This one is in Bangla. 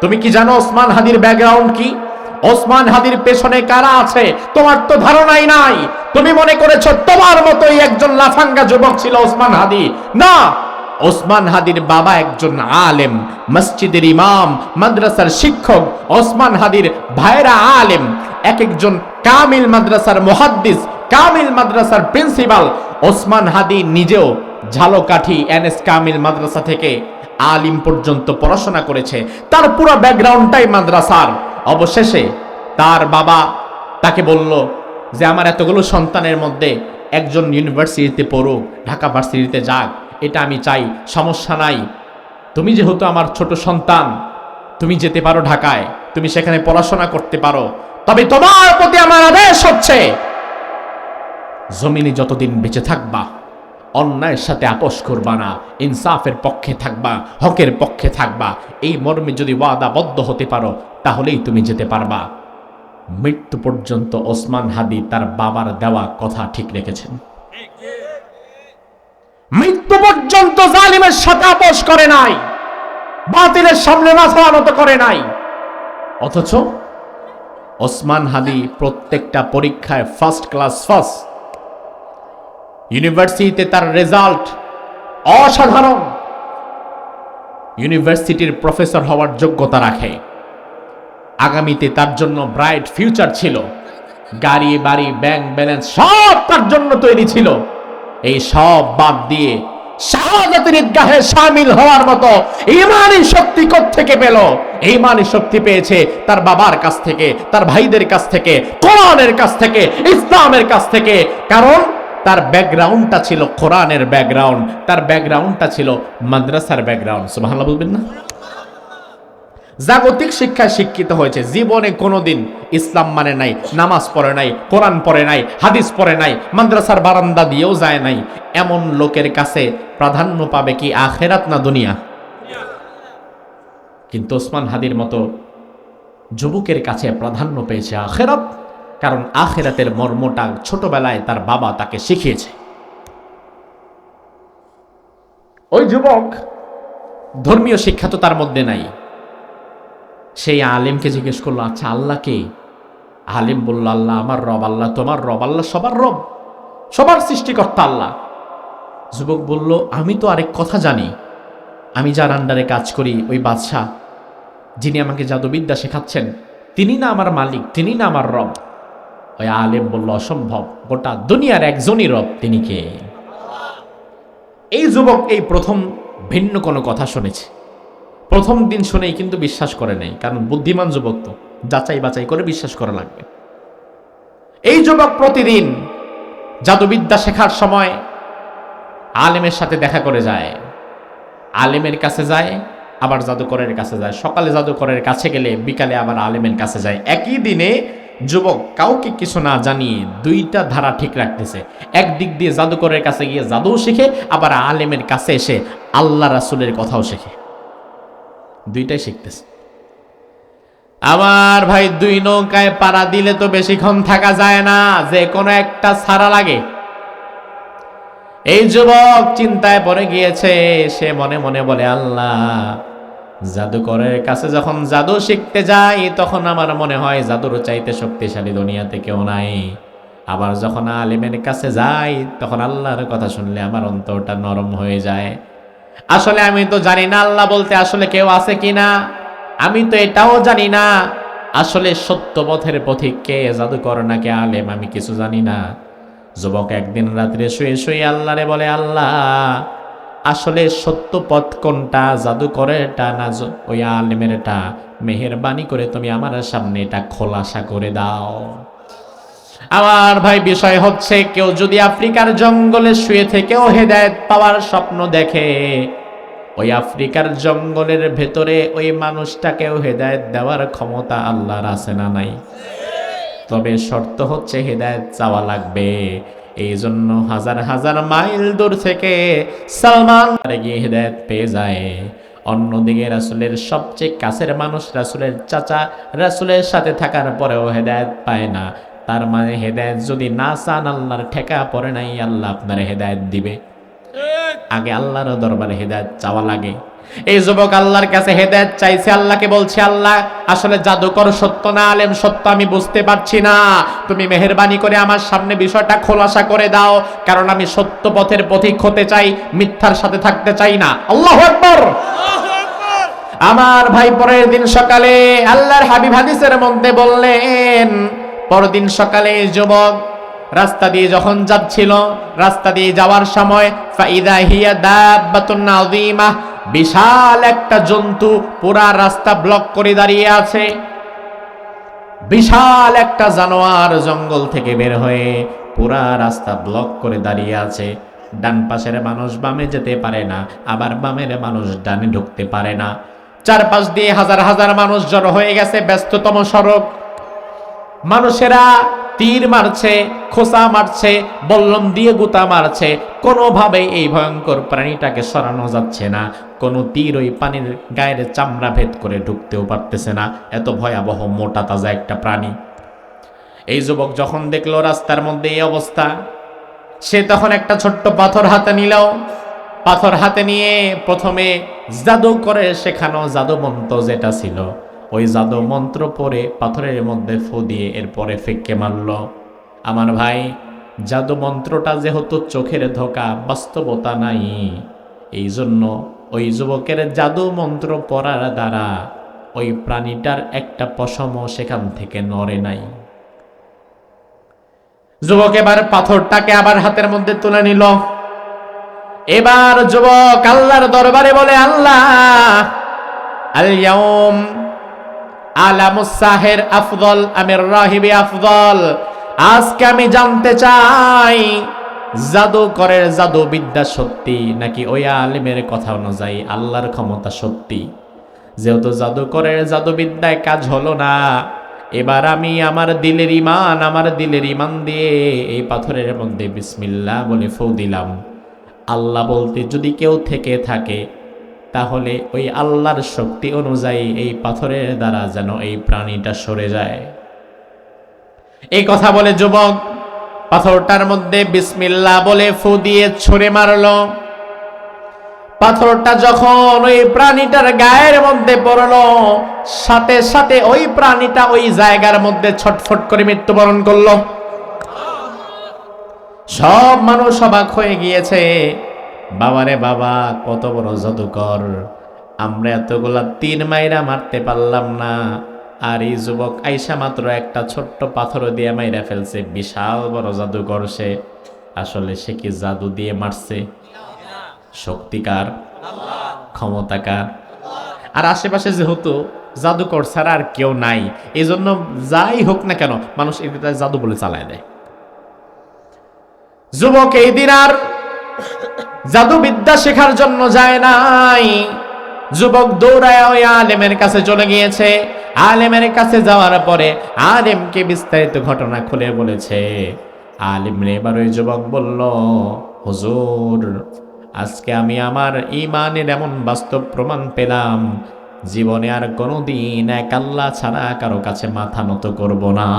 তুমি কি জানো ওসমান হাদির ব্যাকগ্রাউন্ড কি? ওসমান হাদির পেছনে কারা আছে তোমার তো ধারণাই নাই। তুমি মনে করেছো তোমার মতোই একজন লাফাঙ্গা যুবক ছিল ওসমান হাদি। না, ওসমান হাদির বাবা একজন আলেম, মসজিদের ইমাম, মাদ্রাসার শিক্ষক। ওসমান হাদির ভাইরা আলেম, এক একজন কামিল মাদ্রাসার মুহাদ্দিস, কামিল মাদ্রাসার প্রিন্সিপাল। ওসমান হাদি নিজেও ঝালকাঠি এনএস কামিল মাদ্রাসা থেকে আলিম পর্যন্ত পড়াশোনা করেছে। তার পুরো ব্যাকগ্রাউন্ডটাই মাদ্রাসার। অবশেষে তার বাবা তাকে বলল যে আমার এতগুলো সন্তানের মধ্যে একজন ইউনিভার্সিটিতে পড়ুক, ঢাকা ভার্সিটিতে যাক, এটা আমি চাই, সমস্যা নাই। তুমি যেহেতু আমার ছোট সন্তান, তুমি যেতে পারো ঢাকায়, তুমি সেখানে পড়াশোনা করতে পারো, তবে তোমার প্রতি আমার আদেশ হচ্ছে জমিনে যতদিন বেঁচে থাকবা অন্যায়ের সাথে আপোষ করবা না, ইনসাফের পক্ষে থাকবা, হকের পক্ষে থাকবা। এই মর্মে যদি ওয়াদাবদ্ধ হতে পারো তাহলেই তুমি যেতে পারবা। মৃত্যু পর্যন্ত ওসমান হাদি তার বাবার দেওয়া কথা ঠিক রেখেছেন। মৃত্যু পর্যন্ত জালিমের সাথে আপোষ করে নাই, বাতিলের সামনে মাথা নত করে নাই। অথচ ওসমান হাদি প্রত্যেকটা পরীক্ষায় ফার্স্ট ক্লাস ফার্স্ট। ইউনিভার্সিটিতে তার রেজাল্ট অসাধারণ, ইউনিভার্সিটির প্রফেসর হওয়ার যোগ্যতা রাখে। আগামীতে তার জন্য ব্রাইট ফিউচার ছিল, গাড়ি বাড়ি ব্যাংক ব্যালেন্স সব তার জন্য তৈরি ছিল। এই সব বাদ দিয়ে শাহাদাতের ঈদগাহে শামিল হওয়ার মতো ঈমানি শক্তি কোত্থেকে পেল? ঈমানি শক্তি পেয়েছে তার বাবার কাছ থেকে, তার ভাইদের কাছ থেকে, কোরআনের কাছ থেকে, ইসলামের কাছ থেকে। কারণ তার ব্যাকগ্রাউন্ডটা ছিল কোরআনের ব্যাকগ্রাউন্ড, তার ব্যাকগ্রাউন্ডটা ছিল মাদ্রাসার ব্যাকগ্রাউন্ড। সুবহানাল্লাহ বলবেন না? জাগতিক শিক্ষায় শিক্ষিত হয়েছে, জীবনে কোনোদিন ইসলাম মানে নাই, নামাজ পড়ে নাই, কোরআন পড়ে নাই, হাদিস পড়ে নাই, মাদ্রাসার বারান্দা দিয়েও যায় নাই। এমন লোকের কাছে প্রাধান্য পাবে কি আখেরাত না দুনিয়া? কিন্তু ওসমান হাদির মতো যুবকের কাছে প্রাধান্য পেয়েছে আখেরাত। কারণ আখেরাতের মর্মটা ছোটবেলায় তার বাবা তাকে শিখিয়েছে। ওই যুবক, ধর্মীয় শিক্ষা তো তার মধ্যে নাই। সেই আলেমকে জিজ্ঞেস করলো, আচ্ছা আল্লাহ কে? আলেম বলল, আল্লাহ আমার রব, আল্লাহ তোমার রব, আল্লাহ সবার রব, সবার সৃষ্টিকর্তা আল্লাহ। যুবক বলল, আমি তো আরেক কথা জানি, আমি যার আন্ডারে কাজ করি, ওই বাদশাহ যিনি আমাকে জাদুবিদ্যা শেখাচ্ছেন, তিনি না আমার মালিক, তিনি না আমার রব। ওই আলেম বলল, অসম্ভব, গোটা দুনিয়ার একজনই রব, তিনি কে? এই যুবক এই প্রথম ভিন্ন কোনো কথা শুনেছে। প্রথম দিন শুনেই কিন্তু বিশ্বাস করে নাই, কারণ বুদ্ধিমান যুবক তো যাচাই বাছাই করে বিশ্বাস করা লাগবে। এই যুবক প্রতিদিন জাদুবিদ্যা শেখার সময় আলেমের সাথে দেখা করে যায়, আলেমের কাছে যায়, আবার জাদুকরের কাছে যায়। সকালে জাদুকরের কাছে গেলে বিকালে আবার আলেমের কাছে যায়। একই দিনে যুবক কাউকে কিছু না জানিয়ে দুইটা ধারা ঠিক রাখতেছে। একদিক দিয়ে জাদুকরের কাছে গিয়ে জাদু শিখে, আবার আলেমের কাছে এসে আল্লাহ রাসূলের কথাও শেখে, দুইটাই শিখতেছে। আমার ভাই, দুই নৌকায় পাড়া দিলে তো বেশিক্ষণ থাকা যায় না, যে কোনো একটা ছাড়া লাগে। এই যুবক চিন্তায় পড়ে গিয়েছে। সে মনে মনে বলে, আল্লাহ, জাদুকরের কাছে যখন জাদু শিখতে যাই তখন আমার মনে হয় জাদুর চাইতে শক্তিশালী দুনিয়াতে কেউ নাই। আবার যখন আলেমের কাছে যাই তখন আল্লাহর কথা শুনলে আমার অন্তরটা নরম হয়ে যায়। আসলে আমি তো জানি না আল্লাহ বলতে আসলে কেউ আছে কিনা, আমি তো এটাও জানি না আসলে সত্য পথের পথিক কে, জাদুকর নাকি আলেম, আমি কিছু জানি না। যুবক একদিন রাত্রে শুয়ে শুয়ে আল্লাহরে বলে, আল্লাহ, আসলে সত্য পথ কোনটা, জাদুকরেরটা না ওই আলেমেরটা? মেহেরবানি করে তুমি আমার সামনে এটা খোলাসা করে দাও। আমার ভাই, বিষয় হচ্ছে, কেউ যদি আফ্রিকার জঙ্গলে শুয়ে থেকেও হেদায়েত পাওয়ার স্বপ্ন দেখে, ওই আফ্রিকার জঙ্গলের ভেতরে ওই মানুষটাকেও হেদায়েত দেওয়ার ক্ষমতা আল্লাহর আছে না নাই? তবে শর্ত হচ্ছে হেদায়েত চাওয়া লাগবে। এই জন্য হাজার হাজার মাইল দূর থেকে সালমান গিয়ে হেদায়েত পেয়ে যায়। অন্যদিকে রাসূলের সবচেয়ে কাছের মানুষ, রাসূলের চাচা, রাসূলের সাথে থাকার পরেও হেদায়েত পায় না। তার মানে হেদায়েত যদি না চান, আল্লাহর ঠেকা পড়ে নাই, আল্লাহ আপনার হেদায়েত দিবে। আগে আল্লাহর দরবারে হেদায়েত চাওয়া লাগে। এই যুবক আল্লাহর কাছে হেদায়েত চাইছে, আল্লাহকে বলছে, আল্লাহ আসলে জাদুকর সত্য না আলেম সত্য আমি বুঝতে পারছি না, তুমি মেহেরবানি করে আমার সামনে বিষয়টা খোলাসা করে দাও, কারণ আমি সত্য পথের পথিক হতে চাই, মিথ্যার সাথে থাকতে চাই না। আল্লাহু আকবার। আমার ভাই, পরের দিন সকালে আল্লাহর হাবিব হাদিসের মধ্যে বললেন, পরদিন সকালে যুবক রাস্তা দিয়ে যখন যাচ্ছিল, রাস্তা দিয়ে যাওয়ার সময় ফাইদা হিয়া দাব্বাতুন আযীমা, বিশাল একটা জন্তু পুরা রাস্তা ব্লক করে দাঁড়িয়ে আছে। বিশাল একটা জানোয়ার জঙ্গল থেকে বের হয়ে পুরা রাস্তা ব্লক করে দাঁড়িয়ে আছে। ডান পাশের মানুষ বামে যেতে পারে না, আবার বামের মানুষ ডানে ঢুকতে পারে না। চারপাশ দিয়ে হাজার হাজার মানুষ জড়ো হয়ে গেছে, ব্যস্ততম সড়ক। মানুষেরা তীর মারছে, খোঁচা মারছে, বল্লম দিয়ে গুতা মারছে, কোনোভাবে এই ভয়ঙ্কর প্রাণীটাকে সরানো যাচ্ছে না। কোনো তীর ওই পানির গায়ের চামড়া ভেদ করে ঢুকতেও পারতেছে না, এত ভয়াবহ মোটা তাজা একটা প্রাণী। এই যুবক যখন দেখলো রাস্তার মধ্যে এই অবস্থা, সে তখন একটা ছোট্ট পাথর হাতে নিল। পাথর হাতে নিয়ে প্রথমে জাদু করে শেখানো জাদু মন্ত্র যেটা ছিল, ওই জাদু মন্ত্র পড়ে পাথরের মধ্যে ফু দিয়ে এরপরে ফেঁকে মারল। আমার ভাই, জাদু মন্ত্রটা যেহেতু চোখের ধোকা, বাস্তবতা নাই, এই জন্য ওই যুবকের জাদু মন্ত্র পড়ার দ্বারা ওই প্রাণীটার একটা পশমও সেখান থেকে নড়ে নাই। যুবক এবার পাথরটাকে আবার হাতের মধ্যে তুলে নিল। এবার যুবক আল্লাহর দরবারে বলে, আল্লাহ, আল ইয়াউম আলামুস সাহির আফদল আমির রাহিবি আফদল, আজকে আমি জানতে চাই জাদুকরের জাদু বিদ্যা সত্যি নাকি ওই আলিমের কথা অনুযায়ী আল্লাহর ক্ষমতা সত্যি। যেহেতু জাদুকরের জাদু বিদ্যায় কাজ হলো না, এবার আমি আমার দিলের ইমান দিয়ে এই পাথরের মধ্যে বিসমিল্লাহ বলে ফু দিলাম। আল্লাহ বলতে যদি কেউ থেকে থাকে, তাহলে ওই আল্লাহর শক্তি অনুযায়ী এই পাথরের দ্বারা যেন এই প্রাণীটা সরে যায়। এই কথা বলে যুবক পাথরটার মধ্যে বিসমিল্লাহ বলে ফু দিয়ে ছুঁড়ে মারল। পাথরটা যখন ওই প্রাণীটার গায়ের মধ্যে পড়ল, সাথে সাথে ওই প্রাণীটা ওই জায়গার মধ্যে ছটফট করে মৃত্যুবরণ করল। সব মানুষ অবাক হয়ে গিয়েছে, বাবারে বাবা, কত বড় জাদুকর, আমরা এতগুলা তীর মাইরা মারতে পারলাম না, আর এই যুবক আইসা মাত্র একটা ছোট্ট পাথর দিয়ে মাইরা ফেলছে। বিশাল বড় জাদুকর সে। আসলে সে কি জাদু দিয়ে মারছে? শক্তিকার, ক্ষমতাকার। আর আশেপাশে যেহেতু জাদুকর ছাড়া আর কেউ নাই, এই জন্য যাই হোক না কেন মানুষ এটা জাদু বলে চালায় দেয়। যুবক এই দিন আর জাদু বিদ্যা শেখার জন্য যায় নাই। যুবক দৌড়ায় ওই আলেমের কাছে চলে গিয়েছে। আলেমের কাছে যাওয়ার পরে আলেমকে বিস্তারিত ঘটনা খুলে বলেছে। আলেম এবার ওই যুবক বলল, হুজুর, আজকে আমি আমার ঈমানের এমন বাস্তব প্রমাণ পেলাম, জীবনে আর কোনোদিন এক আল্লাহ ছাড়া কারো কাছে মাথা নত করব না।